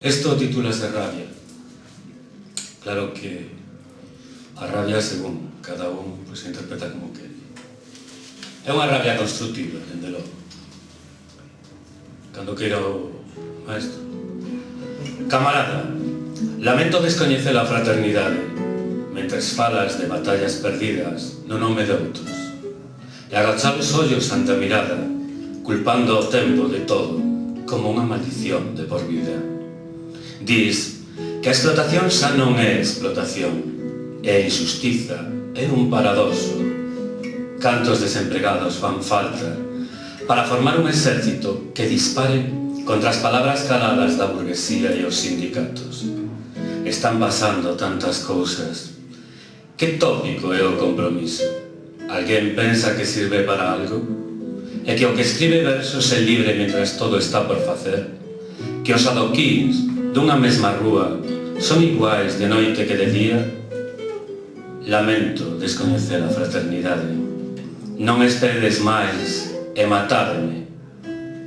Esto titúlase Rabia. Claro que a rabia, según cada un, se interpreta como quere. É unha rabia constructiva, dende logo. Cando queira o maestro. Camarada, lamento descoñecer a fraternidade mentres falas de batallas perdidas no nome de outros e agachar os ollos ante a mirada culpando o tempo de todo como unha maldición de por vida. Dis que a explotación xa non é explotación, é injustiza, é un paradoxo. Cantos desempregados fan falta para formar un exército que dispare contra as palabras caladas da burguesía e os sindicatos. Están pasando tantas cousas. Que tópico é o compromiso? Alguén pensa que sirve para algo? E que o que escribe versos é libre mentras todo está por facer? Que os adoquíns dunha mesma rúa son iguais de noite que de día? Lamento descoñecer a fraternidade. Non esperedes máis e matádeme.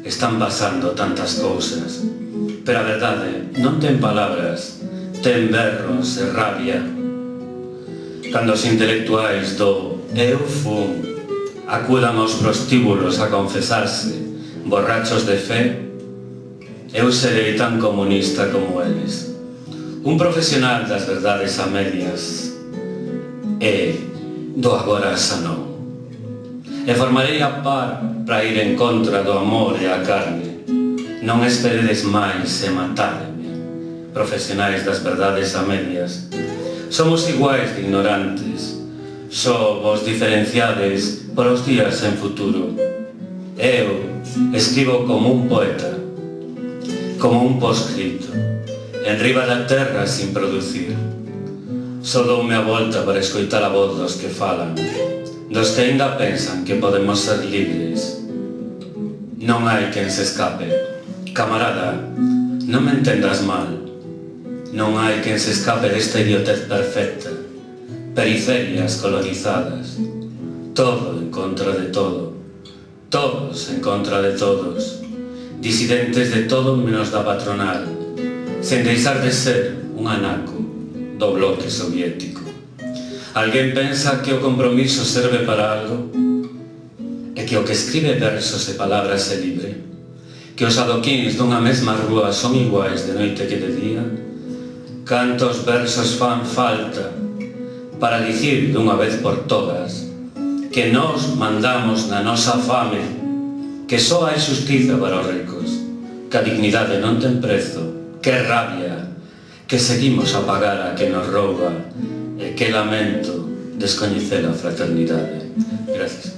Están pasando tantas cousas, pero a verdade non ten palabras, ten berros e rabia. Cando os intelectuais do eu fun acudan aos prostíbulos a confesarse, borrachos de fe, eu serei tan comunista como eles. Un profesional das verdades a medias e do agora xa non. E formarei a par para ir en contra do amor e a carne. Non esperedes máis e matádeme, profesionais das verdades a medias. Somos iguais de ignorantes, só vos diferenciades por os días en futuro. Eu escribo como un poeta, como un poscrito, enriba da terra sin producir. Só doume a volta para escoitar a voz dos que falan, dos que ainda pensan que podemos ser libres. Non hai quen se escape. Camarada, non me entendas mal. Non hai quen se escape desta idiotez perfecta. Periferias colonizadas. Todo en contra de todo. Todos en contra de todos. Disidentes de todo menos da patronal. Sen deixar de ser un anaco do bloque soviético. Alguén pensa que o compromiso serve para algo? E que o que escribe versos e palabras é libre? Que os adoquíns dunha mesma rúa son iguais de noite que de día? Cantos versos fan falta para dicir dunha vez por todas que nós mandamos na nosa fame, que só hai xustiza para os ricos, que a dignidade non ten prezo, que rabia, que seguimos a pagar a que nos rouba e que lamento descoñecer a fraternidade. Gracias.